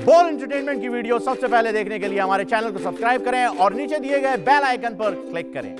बोल एंटरटेनमेंट की वीडियो सबसे पहले देखने के लिए हमारे चैनल को सब्सक्राइब करें और नीचे दिए गए बेल आइकन पर क्लिक करें।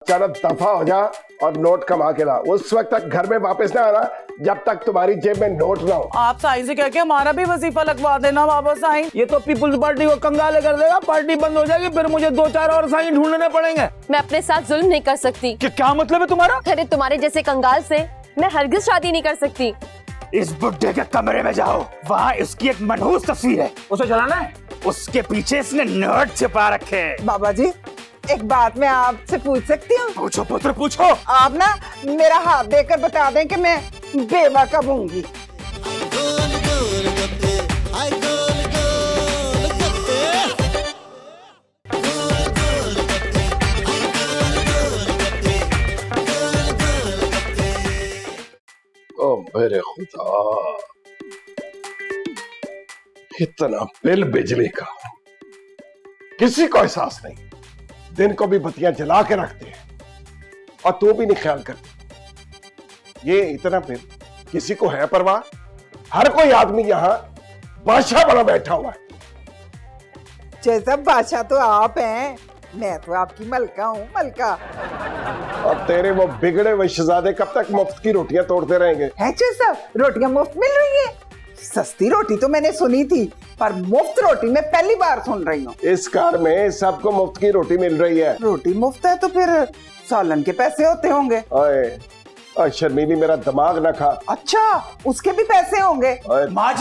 चलो दफा हो जा और नोट कमा के ला। उस वक्त तक घर में वापस ना आना जब तक तुम्हारी जेब में नोट ना हो। आप साईं से कह के हमारा भी वजीफा लगवा देना बाबा साईं। ये तो पीपुल्स पार्टी को कंगाले कर देगा, पार्टी बंद हो जाएगी, फिर मुझे 2-4 और साईं ढूंढने पड़ेंगे। मैं अपने साथ जुल्म नहीं कर सकती। क्या मतलब है तुम्हारा? अरे तुम्हारे जैसे कंगाल से मैं हरगिज शादी नहीं कर सकती। इस बुड्ढे के कमरे में जाओ, वहाँ इसकी एक मनहूस तस्वीर है, उसे जलाना है। उसके पीछे इसने नोट छिपा रखे हैं। बाबा जी एक बात मैं आपसे पूछ सकती हूँ? पूछो पुत्र पूछो। आप ना मेरा हाथ देकर बता दें कि मैं बेवा कब होंगी। ओ मेरे खुदा, इतना बिल बिजली का किसी को एहसास नहीं। दिन को भी बत्तियां जला के रखते हैं और तू भी नहीं ख्याल करती। ये इतना बिल किसी को है परवाह? हर कोई आदमी यहाँ बादशाह बना बैठा हुआ है। जैसा बादशाह तो आप हैं, मैं तो आपकी मलका हूँ, मलका। और तेरे वो बिगड़े हुए शहजादे कब तक मुफ्त की रोटियां तोड़ते रहेंगे? है जैसा रोटियां मुफ्त मिल रही है? सस्ती रोटी तो मैंने सुनी थी, पर मुफ्त रोटी मैं पहली बार सुन रही हूँ। इस कार में सबको मुफ्त की रोटी मिल रही है। रोटी मुफ्त है तो फिर सालन के पैसे होते होंगे। ओए शर्मीली, मेरा दिमाग ना खा। अच्छा, उसके भी पैसे होंगे। माँ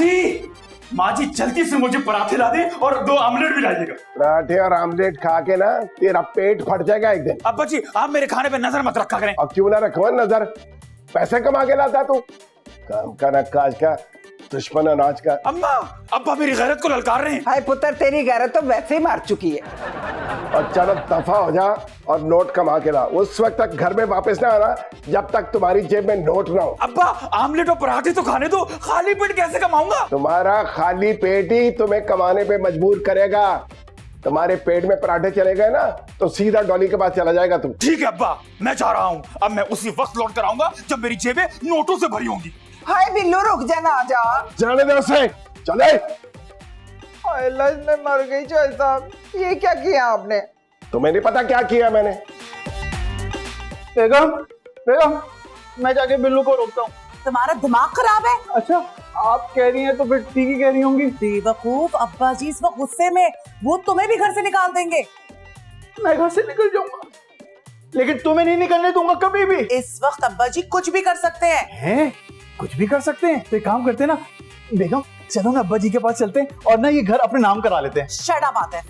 जी जल्दी से मुझे पराठे ला दे और 2 आमलेट भी लाइएगा। पराठे और आमलेट खा के ना तेरा पेट फट जाएगा एक दिन। अब्बा जी आप मेरे खाने पे नजर मत रखा करें। अब क्यों ना रखो नजर, पैसे कमा के लाता तू। काम का ना काज का, दुश्मन अनाज का। अम्मा अब्बा मेरी गैरत को ललकार रहे हैं। हाय पुत्र, तेरी गैरत तो वैसे ही मार चुकी है। और चलो दफा हो जा और नोट कमा के ला। उस वक्त तक घर में वापस ना आना जब तक तुम्हारी जेब में नोट ना हो। अब्बा आमलेट और पराठे तो खाने दो, खाली पेट कैसे कमाऊंगा? तुम्हारा खाली पेट ही तुम्हें कमाने पे मजबूर करेगा। तुम्हारे पेट में पराठे चले गए ना तो सीधा डॉली के पास चला जाएगा तू। ठीक है अब्बा, मैं जा रहा हूँ। अब मैं उसी वक्त लौट कर आऊंगा जब मेरी जेबें नोटों से भरी होंगी। हाय बिल्लू, रुक जा, ना जा। जाने दे उसे, चले। हाय मैं मर गई चौधरी साहब, ये क्या किया आपने? तुम्हें नहीं पता क्या किया मैंने? बेगम मैं जाके बिल्लू को रोकता हूँ। तुम्हारा दिमाग खराब है? अच्छा आप कह रही हैं तो फिर ठीक ही कह रही होंगी। बेवकूफ, अब्बा जी इस वक्त गुस्से में, वो तुम्हें भी घर से निकाल देंगे। मैं घर से निकल जाऊंगा, लेकिन तुम्हें नहीं निकलने दूंगा कभी भी। इस वक्त अब्बा जी कुछ भी कर सकते हैं। कुछ भी कर सकते हैं तो एक काम करते हैं ना बेगम, चलो ना अब्बा जी के पास चलते हैं और ना ये घर अपने नाम करा लेते हैं। शट अप बात है।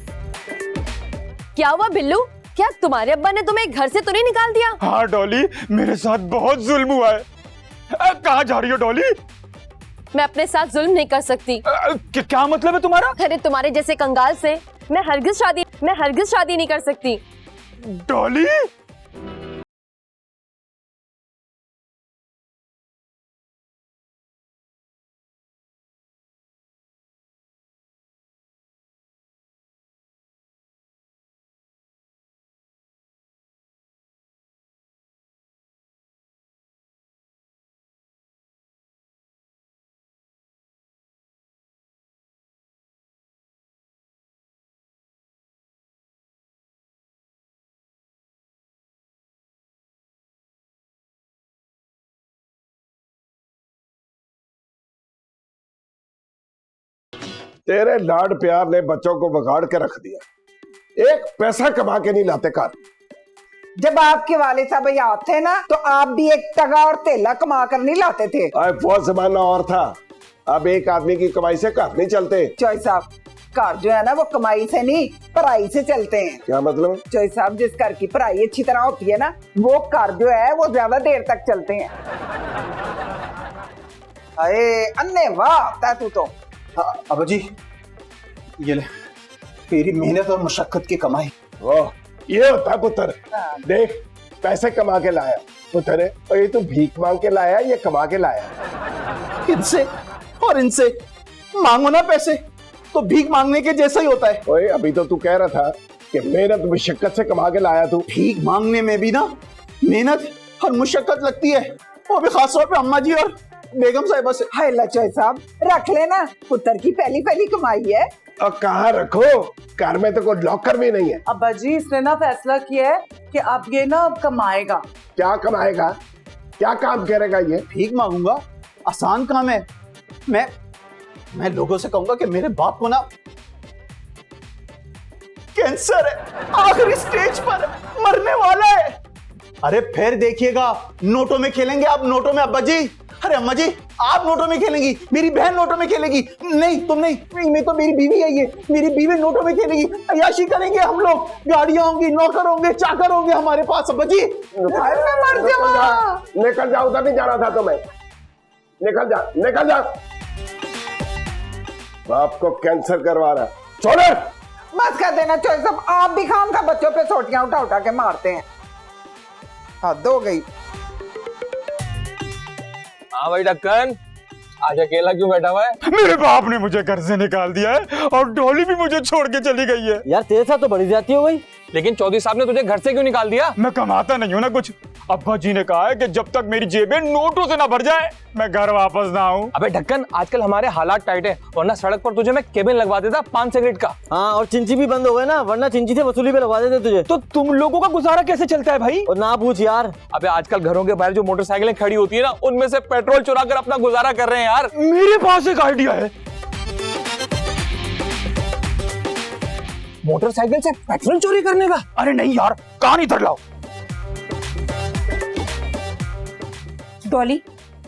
क्या हुआ बिल्लू, क्या तुम्हारे अब्बा ने तुम्हें घर से तो नहीं निकाल दिया? हाँ डॉली, मेरे साथ बहुत जुल्म हुआ है। कहाँ जा रही हो डॉली? मैं अपने साथ जुल्म नहीं कर सकती। क्या मतलब है तुम्हारा? अरे तुम्हारे जैसे कंगाल से मैं हरगिज शादी नहीं कर सकती। डॉली तेरे लाड प्यार ने बच्चों को बिगाड़ के रख दिया। एक पैसा कमा के नहीं लाते घर। जब आपके वाले साहब याद थे ना तो आप भी एक टगा और तेला कमा कर नहीं लाते थे। वो जमाना और था, अब एक आदमी की कमाई से घर नहीं चलते। चौधरी साहब, घर जो है ना वो कमाई से नहीं पढ़ाई से चलते हैं। क्या मतलब? चौधरी साहब, जिस घर की पढ़ाई अच्छी तरह होती है ना वो घर जो है वो ज्यादा देर तक चलते हैं। अरे अन्ने वाह तू तो। अब्बा जी ये ले, तेरी मेहनत और मशक्कत की कमाई। वाह, ये होता है पुत्र। देख पैसे कमा के लाया पुत्र है, और ये तू भीख मांग के लाया ये कमा के लाया। इनसे और इनसे मांगो ना पैसे तो भीख मांगने के जैसा ही होता है। ओए अभी तो तू कह रहा था कि मेहनत मुशक्कत से कमा के लाया तू। भीख मांगने में भी ना मेहनत और मुशक्कत लगती है, वो भी खास तौर पे अम्मा जी और बेगम साहिबा से। हाय लचोई साहब रख लेना, पुत्र की पहली कमाई है। और कहाँ रखो, घर में तो कोई लॉकर भी नहीं है। अब्बा जी इसने ना फैसला किया है कि अब ये ना कमाएगा। क्या कमाएगा, क्या काम करेगा ये? भीख मांगूंगा, आसान काम है। मैं लोगों से कहूंगा कि मेरे बाप को ना कैंसर है, आखिरी स्टेज पर मरने वाला है। अरे फिर देखिएगा नोटों में खेलेंगे आप, नोटों में। अब्बा जी, अरे अम्मा जी आप नोटों में खेलेंगी, मेरी बहन नोटों में खेलेगी। नहीं तुम नहीं, मैं तो मेरी बीवी है ये, मेरी बीवी नोटों में खेलेगी। अय्याशी करेंगे हम लोग, गाड़ियां होंगी, नौकर होंगे, चाकर होंगे हमारे पास। अब्बा जी निकल जा, उधर नहीं जाना था तुम्हें। निकल जा, निकल जा। बाप को कैंसर करवा रहा। छोड़ बस कर देना चोई साहब, आप भी खाम का बच्चों पे सोटियां उठा उठा के मारते हैं। हद हो गई। हाँ भाई ढक्कन, आज अकेला क्यों बैठा हुआ है? मेरे बाप ने मुझे घर से निकाल दिया है और डॉली भी मुझे छोड़ के चली गई है। यार तेरे साथ तो बड़ी ज्यादती हो गई। लेकिन चौधरी साहब ने तुझे घर से क्यों निकाल दिया? मैं कमाता नहीं हूँ ना कुछ। अब्बा जी ने कहा है कि जब तक मेरी जेबें नोटों से ना भर जाए मैं घर वापस ना आऊँ। अबे ढक्कन, आजकल हमारे हालात टाइट है, वरना सड़क पर तुझे मैं केबिन लगवा देता 5 सिगरेट का। हाँ, और चिंची भी बंद हो गए ना, वरना चिंची से वसूली पे लगवा देते तुझे। तो तुम लोगों का गुजारा कैसे चलता है भाई? और ना पूछ यार। अबे आजकल घरों के बाहर जो मोटरसाइकिलें खड़ी होती है ना, उनमें से पेट्रोल चुरा कर अपना गुजारा कर रहे हैं यार। मेरे पास एक आइडिया है। मोटरसाइकिल से पेट्रोल चोरी करने का? अरे नहीं यार, कहानी इधर लाओ। डॉली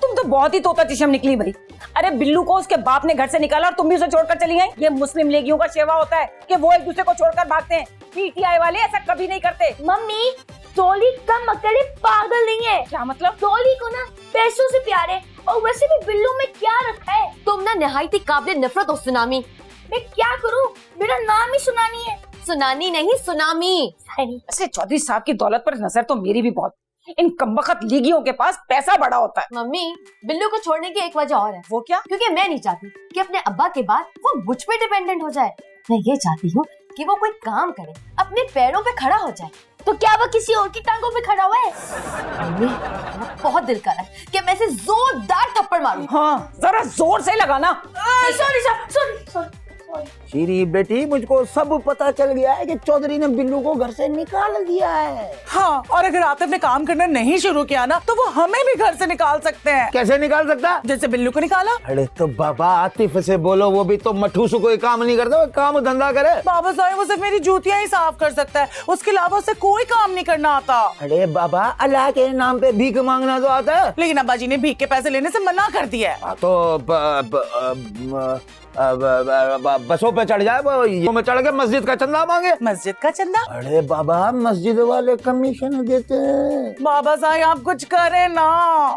तुम तो बहुत ही तोता चिशम निकली भाई। अरे बिल्लू को उसके बाप ने घर से निकाला और तुम भी उसे छोड़कर चली गई। ये मुस्लिम लीगियों का सेवा होता है कि वो एक दूसरे को छोड़कर भागते हैं। पीटीआई वाले ऐसा कभी नहीं करते। मम्मी डॉली कम अकेले पागल नहीं है। क्या मतलब? डॉली को ना पैसों से प्यार है, और वैसे भी बिल्लू में क्या रखा है। तुम ना निहायती काबिल नफरत हो सुनामी। मैं क्या करूं, मेरा नाम ही सुनानी है। सुनानी नहीं सुनामी। ऐसे चौधरी साहब की दौलत पर नजर तो मेरी भी बहुत। इन कमबख्त लीगियों के पास पैसा बड़ा होता है। मम्मी बिल्लू को छोड़ने की एक वजह और है। वो क्या? क्योंकि मैं नहीं चाहती कि अपने अब्बा के बाद वो मुझ पे डिपेंडेंट हो जाए। मैं ये चाहती हूँ कि वो कोई काम करे, अपने पैरों पे खड़ा हो जाए। तो क्या वो किसी और की टांगों पे खड़ा हुआ है? मम्मी मेरा बहुत दिल कर रहा है कि मैं इसे जोरदार थप्पड़ मारूं। हाँ जरा जोर से लगाना। सॉरी। श्री बेटी, मुझको सब पता चल गया है कि चौधरी ने बिल्लू को घर से निकाल दिया है। हाँ, और अगर आतिफ ने काम करना नहीं शुरू किया ना तो वो हमें भी घर से निकाल सकते हैं। कैसे निकाल सकता? जैसे बिल्लू को निकाला। अरे तो बाबा आतिफ से बोलो, वो भी तो मठूस कोई काम नहीं करता, वो काम धंधा करे। बाबा साहब वो सिर्फ मेरी जूतियां ही साफ कर सकता है, उसके अलावा उसे कोई काम नहीं करना आता। अरे बाबा अल्लाह के नाम पे भीख मांगना तो आता है। लेकिन अब्बा जी ने भीख के पैसे लेने से मना कर दिया है। तो बसों पे चढ़ जाए, वो में चढ़ के मस्जिद का चंदा मांगे। मस्जिद का चंदा? अरे बाबा मस्जिद वाले कमीशन देते हैं। बाबा साहब आप कुछ करें ना।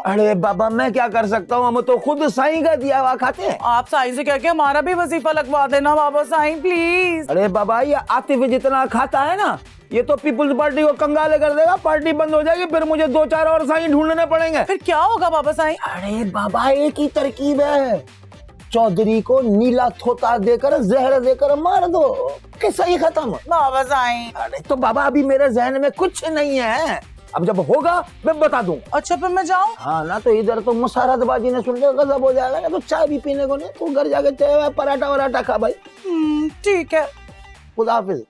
अरे बाबा मैं क्या कर सकता हूँ, हम तो खुद साईं का दिया हुआ खाते हैं। आप साईं से कह के हमारा भी वजीफा लगवा देना बाबा साईं प्लीज। अरे बाबा ये आतिफ जितना खाता है ना, ये तो पीपुल्स पार्टी को कंगाले कर देगा, पार्टी बंद हो जाएगी, फिर मुझे 2-4 और साईं ढूंढने पड़ेंगे। फिर क्या होगा बाबा साईं? अरे बाबा एक ही तरकीब है, चौधरी को नीला थोता देकर जहर देकर मार दो, किस्सा ही खत्म। बाबा साईं अरे तो बाबा अभी मेरे जहन में कुछ नहीं है, अब जब होगा मैं बता दूं। अच्छा फिर मैं जाऊं? हाँ ना, तो इधर तो मुसारतबाजी ने सुन लिया गजब हो जाएगा ना, तो चाय भी पीने को नहीं, तू घर जाके चाय पराठा वराठा खा भाई। ठीक है, खुदा हाफिज।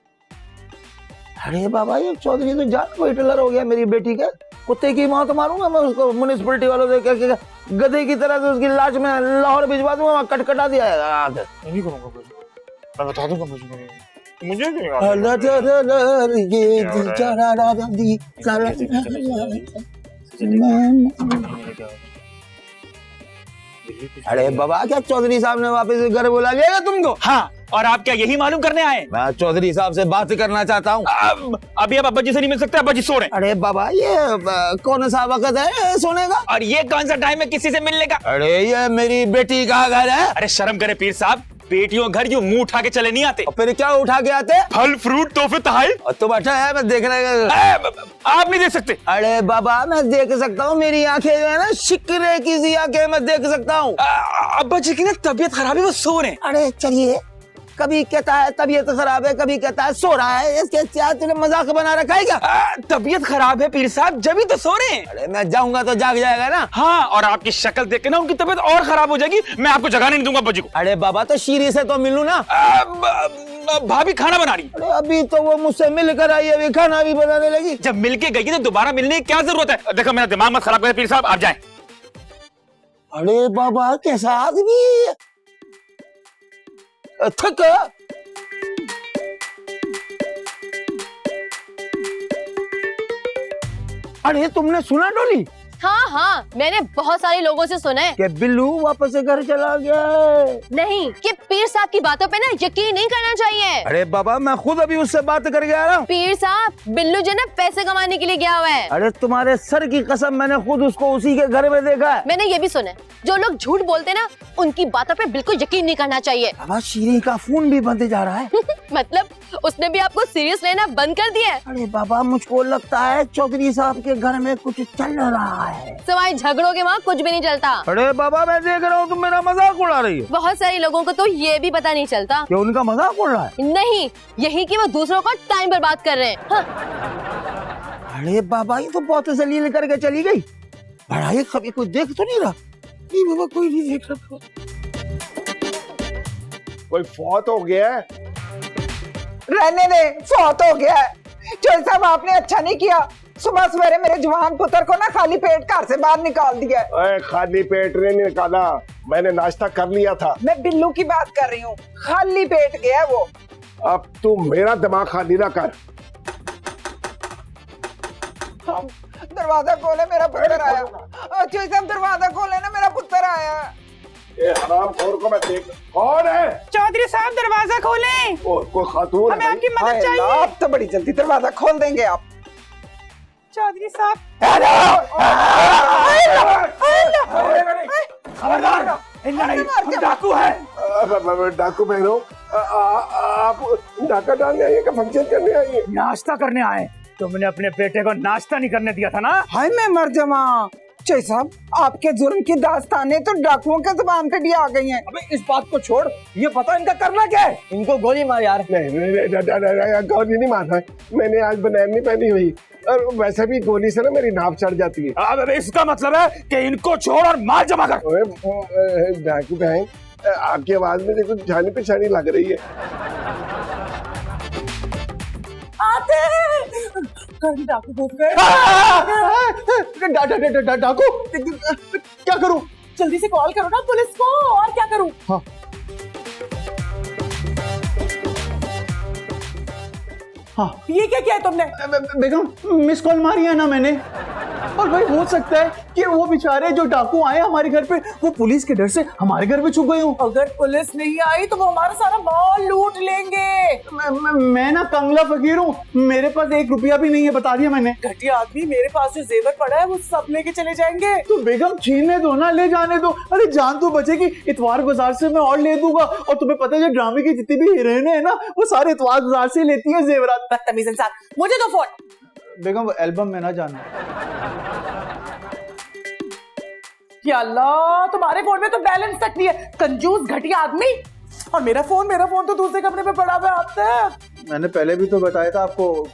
अरे बाबा ये चौधरी तो जान को हिटलर हो गया मेरी बेटी के। कुत्ते की मौत मारूंगा मैं उसको, म्युनिसिपलिटी वालों से कह गधे की तरह से उसकी लाश में लाहौर भिजवा दूंगा, वहाँ कटकटा दिया है। नहीं करूंगा कुछ, मैं बता दूंगा मुझे अरे बाबा क्या चौधरी साहब ने वापस घर बुला लिया तुमको? हाँ, और आप क्या यही मालूम करने आए? मैं चौधरी साहब से बात करना चाहता हूँ। अभी आप अब्बा जी से नहीं मिल सकते, अब्बा जी सो रहे। अरे बाबा ये कौन सा वक्त है सोने का? और ये कौन सा टाइम है किसी से मिलने का? अरे ये मेरी बेटी का घर है। अरे शर्म करे पीर साहब, बेटियों घर यूं मुंह उठा के चले नहीं आते। और फिर क्या उठा के आते? फल फ्रूट तोहफे तोहफे। और तुम अच्छा है मैं देख रहे आप नहीं देख सकते? अरे बाबा मैं देख सकता हूँ, मेरी आंखें जो है ना शिकरे की सी आंखें, मैं देख सकता हूँ। अब्बा जी की ना तबीयत खराब है, वो सो रहे हैं। अरे चलिए, कभी कहता है तबीयत खराब है, कभी कहता है सो रहा है, इसके क्या तूने मजाक बना रखा है क्या? तबीयत खराब है पीर साहब, जब ही तो सो रहे हैं। अरे मैं जाऊंगा तो जाग जाएगा ना। हाँ, और आपकी शक्ल देख के ना उनकी तबीयत और खराब हो जाएगी। मैं आपको जगाने नहीं दूंगा अब्बा जी को। अरे बाबा तो शीरी से तो मिलूं ना। भाभी खाना बना रही। अरे अभी तो वो मुझसे मिलकर आई, अभी खाना भी बनाने लगी। जब मिलके गई तो दोबारा मिलने की क्या जरूरत है? देखो मेरा दिमाग मत खराब करें पीर साहब, आप जाएं। अरे बाबा कैसा आदमी है, थक। अरे तुमने सुना डोली? हाँ हाँ, मैंने बहुत सारे लोगों से सुना है कि बिल्लू वापस से घर चला गया है। नहीं, कि पीर साहब की बातों पे ना यकीन नहीं करना चाहिए। अरे बाबा मैं खुद अभी उससे बात करके आ रहा हूँ। पीर साहब, बिल्लू जो ना पैसे कमाने के लिए गया हुआ है। अरे तुम्हारे सर की कसम, मैंने खुद उसको उसी के घर में देखा है। मैंने ये भी सुना है, जो लोग झूठ बोलते ना उनकी बातों पे बिल्कुल यकीन नहीं करना चाहिए। बाबा शीरी का फोन भी बंद जा रहा है। मतलब उसने भी आपको सीरियस लेना बंद कर दिया है? अरे बाबा मुझको लगता है चौधरी साहब के घर में कुछ चल रहा है। सवाई झगड़ों के वहाँ कुछ भी नहीं चलता। अरे बाबा मैं देख रहा हूँ तुम मेरा मजाक उड़ा रही हो। बहुत सारे लोगों को तो ये भी पता नहीं चलता कि उनका मजाक उड़ रहा है। नहीं, यही कि वो दूसरों का टाइम बर्बाद कर रहे हैं। हाँ। अरे बाबा ये तो बहुत जलील करके चली गई। बड़ा ये कभी कोई देख तो नहीं रहा? नहीं बाबा कोई नहीं देख रहा। कोई फौत हो गया है? रहने दे, फौत हो गया है। चोर साहब आपने अच्छा नहीं किया, सुबह सवेरे मेरे जवान पुत्र को ना खाली पेट घर से बाहर निकाल दिया। अरे खाली पेट नहीं निकाला, मैंने नाश्ता कर लिया था। मैं बिल्लू की बात कर रही हूँ, खाली पेट गया वो। अब तू मेरा दिमाग खाली ना कर। दरवाजा खोले, मेरा पुत्र आया। चोर साहब दरवाजा खोले ना, मेरा पुत्र आया। ये हरामखोर को मैं देख। कौन है? चौधरी साहब दरवाजा खोलें, कोई खातून हमें आपकी मदद चाहिए। आप तो बड़ी जल्दी दरवाजा खोल देंगे आप। चौधरी साहब डाकू है। डाकू बहनों, आप डाका डालने आइए क्या फंक्शन करने आइए? नाश्ता करने आए। तुमने अपने बेटे को नाश्ता नहीं करने दिया था ना? हाय मैं मर जावा। चोर साहब आपके जुर्म की दास्तानें तो डाकुओं के जुबान पे भी आ गई हैं। अबे इस बात को छोड़, ये पता इनका करना क्या है? इनको गोली मार यार। नहीं गोली नहीं मारना, मैंने आज बनैन नहीं पहनी हुई और वैसे भी गोली से ना मेरी नाप चढ़ जाती है। अबे इसका मतलब है कि इनको छोड़ और माल जमा कर। डाकू बहन, आपकी आवाज में देखो जानी पहचानी लग रही है। आते हैं। डाकू घुस गए। डाकू क्या करूं? जल्दी से कॉल करो ना पुलिस को, और क्या करूं? हाँ। हाँ। ये क्या किया है तुमने? बेगम मिस कॉल मारी है ना मैंने। और भाई हो सकता है कि वो बेचारे जो डाकू आए हमारे घर पे, वो पुलिस के डर से हमारे घर पे छुप गए हूँ। अगर पुलिस नहीं आई तो वो हमारा सारा माल लूट लेंगे। मैं ना कंगला फकीर हूँ, मेरे पास 1 रुपया भी नहीं है, बता दिया मैंने। घटिया आदमी, मेरे पास जो जेवर पड़ा है वो सब लेके चले जाएंगे। तो बेगम छीनने दो ना, ले जाने दो। अरे जान तो बचेगी, इतवार बाजार से मैं और ले दूंगा। और तुम्हें पता है जो ड्रामे की जितनी भी हीरोइनें है ना, वो सारे इतवार बाजार से लेती है जेवरात। बदतमीज इंसान, मुझे तो फोन। बेगम वो एल्बम में ना जाना। या अल्लाह, तुम्हारे फोन में तो बैलेंस तक नहीं है, कंजूस घटिया आदमी। और मेरा फोन तो दूसरे कमरे में पड़ा हुआ है। मैंने पहले भी तो बताया था आपको।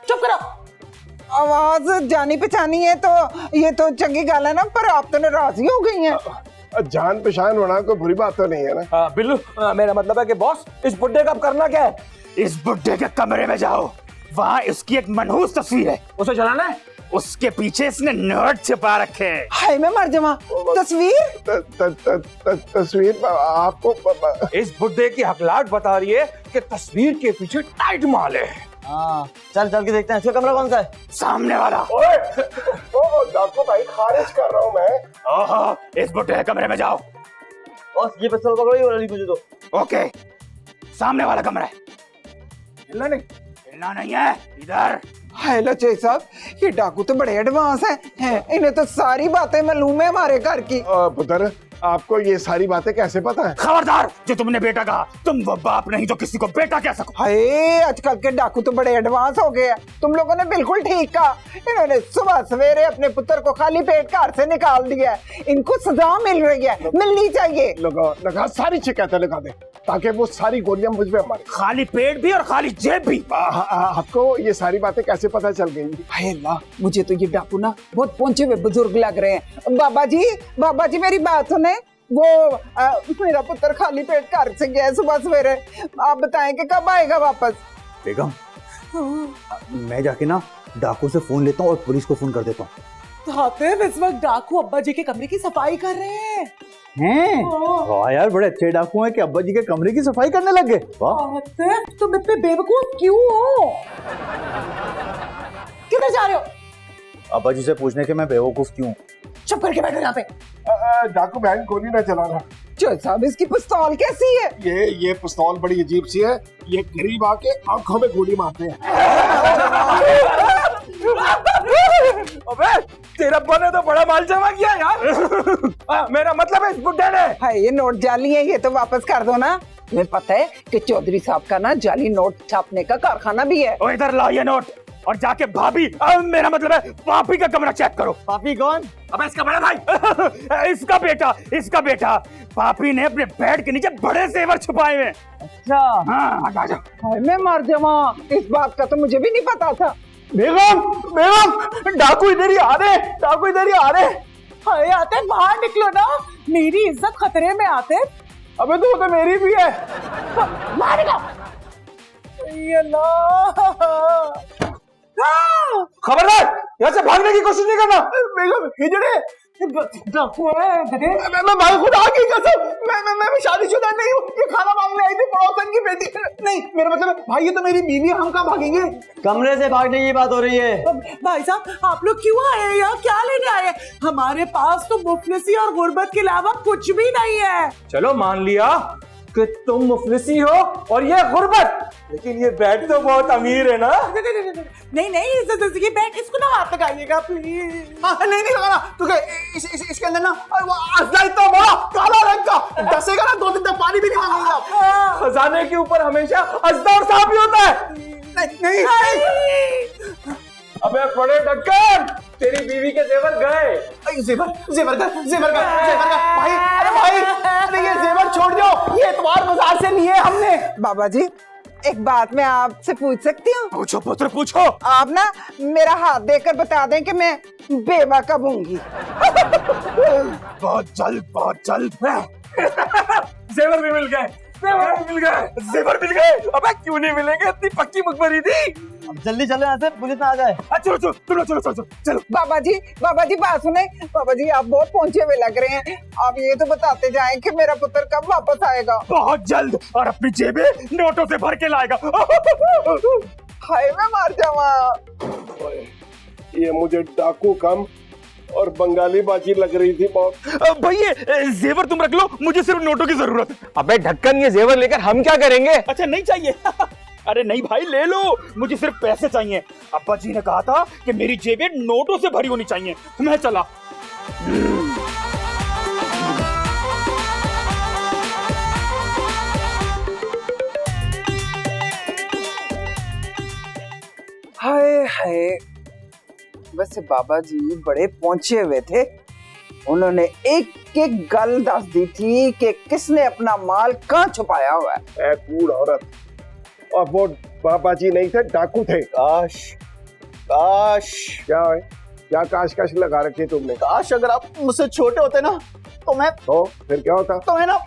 चुप करो। आवाज जानी पहचानी है तो ये तो चंगी गल है ना, पर आप तो नाराज ही हो गई हैं। जान पहचान होना कोई बुरी बात तो नहीं है ना। बिल्लू मेरा मतलब है कि बॉस इस बुड्ढे का अब करना क्या है? इस बुड्ढे के कमरे में जाओ, वहाँ इसकी एक मनहूस तस्वीर है, उसे जलाना है। उसके पीछे इसने नोट छिपा रखे हैं। हाय मैं मर जावा। तस्वीर तस्वीर आपको इस बुड्ढे की हकलाहट बता रही है कि तस्वीर के पीछे टाइट माल है। हाँ चल के देखते हैं इसका कमरा कौन सा है। सामने वाला। ओए डाकू भाई खारिज कर रहा हूँ मैं। ओहो, इस बुड्ढे के कमरे में जाओ। बॉस ये पिस्तौल पकड़ो, ये वाली मुझे दो। ओके, सामने वाला कमरा है। हिलना नहीं, हिलना नहीं है, इधर। हाय लचे साहब, ये डाकू तो बड़े एडवांस हैं। इन्हें तो सारी बातें मालूम है हमारे घर की। पुत्र आपको ये सारी बातें कैसे पता है? खबरदार, जो तुमने बेटा कहा, तुम वो बाप नहीं जो किसी को बेटा कह सको। हाय, आजकल के डाकू तो बड़े एडवांस हो गए हैं। तुम लोगों ने बिल्कुल ठीक कहा। इन्होंने सुबह सवेरे अपने पुत्र को खाली पेट घर से निकाल दिया है। इनको सजा मिल रही है, मिलनी चाहिए। लगा सारी शिकायतें लगा दे ताकि वो सारी गोलियां मुझ पे मारे। खाली पेट भी और खाली जेब भी। आपको ये सारी बातें कैसे पता चल गई? हाय अल्लाह, मुझे तो ये डाकू ना बहुत पहुंचे हुए बुजुर्ग लग रहे हैं। बाबा जी मेरी बात सुने। वो मेरा पुत्र खाली पेट घर से गया है सुबह सवेरे। आप बताएं कि कब आएगा वापस? बेगम, मैं जाके ना डाकू से फोन लेता हूँ और पुलिस को फोन कर देता हूँ। आतिफ, इस वक्त डाकू अब्बा जी के कमरे की सफाई कर रहे हैं। वाह यार, बड़े अच्छे डाकू हैं कि अब्बा जी के कमरे की सफाई करने लग गए। वाह, आतिफ, तुम इतने बेवकूफ क्यों हो? किधर जा रहे हो? अब्बा जी से पूछने के मैं बेवकूफ क्यों? चुप करके बैठो यहाँ पे। डाकू बहन गोली ना चलाना। जो साहब, इसकी पिस्तौल कैसी है? ये पिस्तौल बड़ी अजीब सी है। ये करीब आके आंखों में गोली मारते हैं। अबे, तेरा बने तो बड़ा माल जमा किया यार। मेरा मतलब है इस बुड्ढे ने। हाय, ये नोट जाली है, ये तो वापस कर दो ना। तुम्हें पता है कि चौधरी साहब का ना जाली नोट छापने का कारखाना भी है। ओ इधर ला ये नोट और जाके भाभी, मेरा मतलब है पापी का कमरा चेक करो। पापी कौन? अबे इसका बड़ा भाई। इसका बेटा। पापी ने अपने बेड के नीचे बड़े जेवर छुपाए हुए। अच्छा, हाँ, आ जा। हाय मैं मर जावा, इस बात का तो मुझे भी नहीं पता था। बेगम, डाकू इधर ही आ रहे। हाय आतिफ, बाहर निकलो ना, मेरी इज्जत खतरे में। आतिफ, अबे तो मेरी भी है। बाहर निकलो। ये खबरदार, यहाँ से भागने की कोशिश नहीं करना। बेगम, हिजड़े डाकू है गधे। मैं भाई खुद आगे कसम, मैं शादीशुदा नहीं हूँ। ये खाना मांगने आई थी पड़ोसन की बेटी। नहीं, मेरा मतलब भाई, ये तो मेरी बीवी, हम कहाँ भागेंगे? कमरे से भागने की बात हो रही है। भाई साहब, आप लोग क्यों आए हैं यहाँ? क्या लेने आए हैं? हमारे पास तो मुफलिसी और गुर्बत के अलावा कुछ भी नहीं है। चलो मान लिया कि तुम मुफलिसी हो और ये गुर्बत, लेकिन ये बेड तो बहुत अमीर है ना। नहीं, ये बैग, इसको ना हाथ लगाइएगा प्लीज। नहीं लगाना, क्योंकि इसके अंदर ना वो असला इतना बड़ा काला रंग का डसेगा ना, 2 दिन तक पानी भी नहीं मांगेगा। खजाने के ऊपर हमेशा असला और सांप ही होता है। नहीं। अबे बड़े ढक्कन, तेरी बीवी के जेवर गए। जेवर का भाई, अरे ये जेवर छोड़ दो, ये एतवार बाजार से लिए हमने। बाबा जी, एक बात मैं आपसे पूछ सकती हूँ? पूछो पुत्र, पूछो। आप ना मेरा हाथ देकर बता दें कि मैं बेवा कब होंगी। बहुत जल्द। जेवर भी मिल गए। अबे क्यों नहीं मिलेंगे? इतनी पक्की मुखबरी थी। अब जल्दी चलो यहाँ से, पुलिस ना आ जाए। चलो। बाबा जी बात सुने। बाबा जी, आप बहुत पहुंचे हुए लग रहे हैं। आप ये तो बताते जाएं कि मेरा पुत्र कब वापस आएगा। बहुत जल्द, और अपनी जेबें नोटों से भर के लाएगा। हाय मैं मर जावा। ये मुझे डाकू कम और बंगाली बाजी लग रही थी बहुत। भाई ये जेवर तुम रख लो, मुझे सिर्फ नोटों की जरूरत है। अबे ढक्कन, ये जेवर लेकर हम क्या करेंगे? अच्छा नहीं चाहिए? अरे नहीं भाई, ले लो, मुझे सिर्फ पैसे चाहिए। अब्बा जी ने कहा था कि मेरी जेबें नोटों से भरी होनी चाहिए। मैं चला। हाय, वैसे बाबा जी बड़े पहुंचे हुए थे। उन्होंने एक एक गल दस दी थी कि किसने अपना माल कहाँ छुपाया हुआ है। ए कूड़ औरत, और वो बाबा जी नहीं थे, डाकू थे। काश क्या है? क्या काश लगा रखी तुमने? काश अगर आप मुझसे छोटे होते ना, तो मैं तो फिर क्या होता? तो है ना।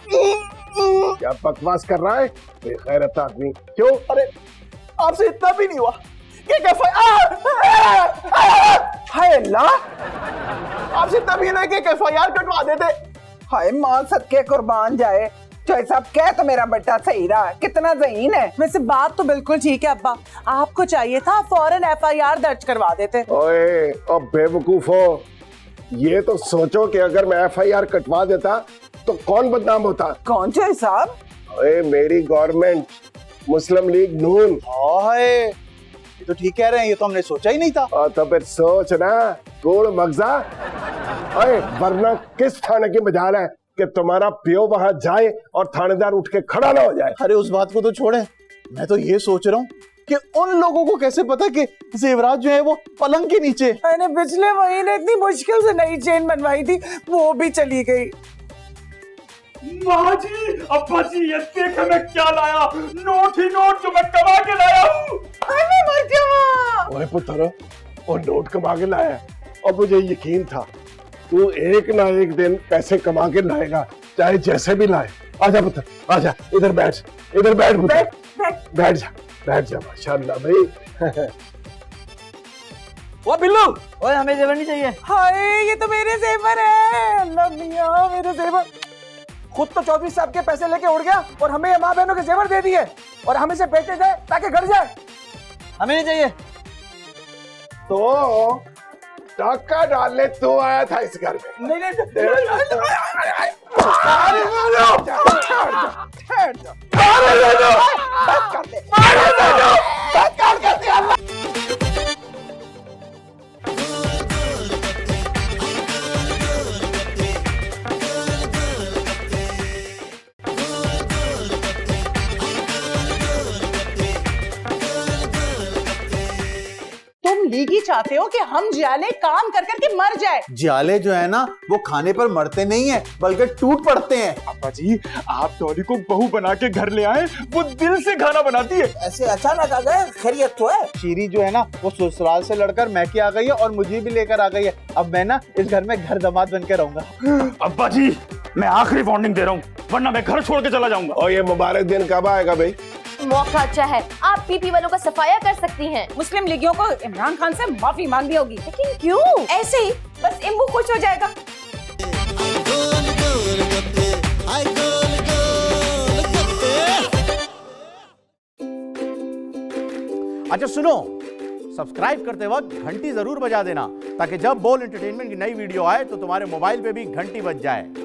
क्या बकवास कर रहा है बेगैरत आदमी? क्यों? अरे आपसे इतना भी नहीं हुआ कि हाय अल्लाह, आपसे इतना भी ना कि FIR कटवा देते। हाय मां सदके कुर्बान जाए। चौधरी साहब, कह तो मेरा बेटा सही रहा, कितना ज़हीन है। वैसे बात तो बिल्कुल ठीक है अब्बा, आपको चाहिए था फौरन FIR दर्ज करवा देते। ओए अब बेवकूफ हो, ये तो सोचो कि अगर मैं FIR कटवा देता तो कौन बदनाम होता? कौन चौधरी साहब? ओए मेरी गवर्नमेंट, मुस्लिम लीग नून। ये तो ठीक कह रहे हैं, ये तो हमने सोचा ही नहीं था। तो फिर सोच ना, कूड़ मगजा। अरे वरना किस थाने की मजाल है कि तुम्हारा पियो वहां जाए और थानेदार उठ के खड़ा ना हो जाए। अरे उस बात को तो छोड़े, मैं तो ये सोच रहा हूँ कि उन लोगों को कैसे पता कि जेवरात जो है वो पलंग के नीचे। मैंने पिछले महीने इतनी मुश्किल से नई चेन बनवाई थी, वो भी चली गई। माँ जी, अब्बा जी, ये देख मैं क्या लाया, नोट ही नोट जो मैं कमा के लाया हूँ। अरे मर जाओ। ओए पुत्र, वो नोट कमा के लाया और मुझे यकीन था तू एक ना एक दिन पैसे कमा के लाएगा, चाहे जैसे भी लाए। आजा पुत्र, आजा, इधर बैठ पुत्र, बैठ जा माशाल्लाह भाई। वो बिल्लू, ओए हमें जेवर नहीं चाहिए। हाय, ये तो मेरे जेवर है। अल्लाह मियां, मेरे जेवर। खुद तो चौधरी साहब के पैसे लेके उड़ गया और हमें माँ बहनों के जेवर दे दिए और हम इसे बेचे जाए ताकि घर जाए। हमें नहीं चाहिए। तो टाका डालने तो आया था इस घर में। नहीं तुम लीगी चाहते हो कि हम जियाले काम कर करके मर जाए। जियाले जो है ना वो खाने पर मरते नहीं है बल्कि टूट पड़ते हैं। अब्बा जी, आप डॉली को बहू बना के घर ले आए, वो दिल से खाना बनाती है। ऐसे अचानक आ गए, खैरियत तो है। शीरी जो है ना वो ससुराल से लड़कर मैके आ गई है और मुझे भी लेकर आ गई है। अब मैं ना इस घर में घर दामाद बनकर रहूंगा। अब्बा जी, मैं आखिरी वार्निंग दे रहा हूँ, वरना मैं घर छोड़ के चला जाऊंगा। और ये मुबारक दिन कब आएगा भाई? मौका अच्छा है, आप पीपी वालों का सफाया कर सकती हैं। मुस्लिम लीगियों को इमरान खान से माफी मांगनी होगी। लेकिन क्यों? ऐसे ही, बस इम्बू खुश हो जाएगा। अच्छा सुनो, सब्सक्राइब करते वक्त घंटी जरूर बजा देना ताकि जब बोल एंटरटेनमेंट की नई वीडियो आए तो तुम्हारे मोबाइल पे भी घंटी बज जाए।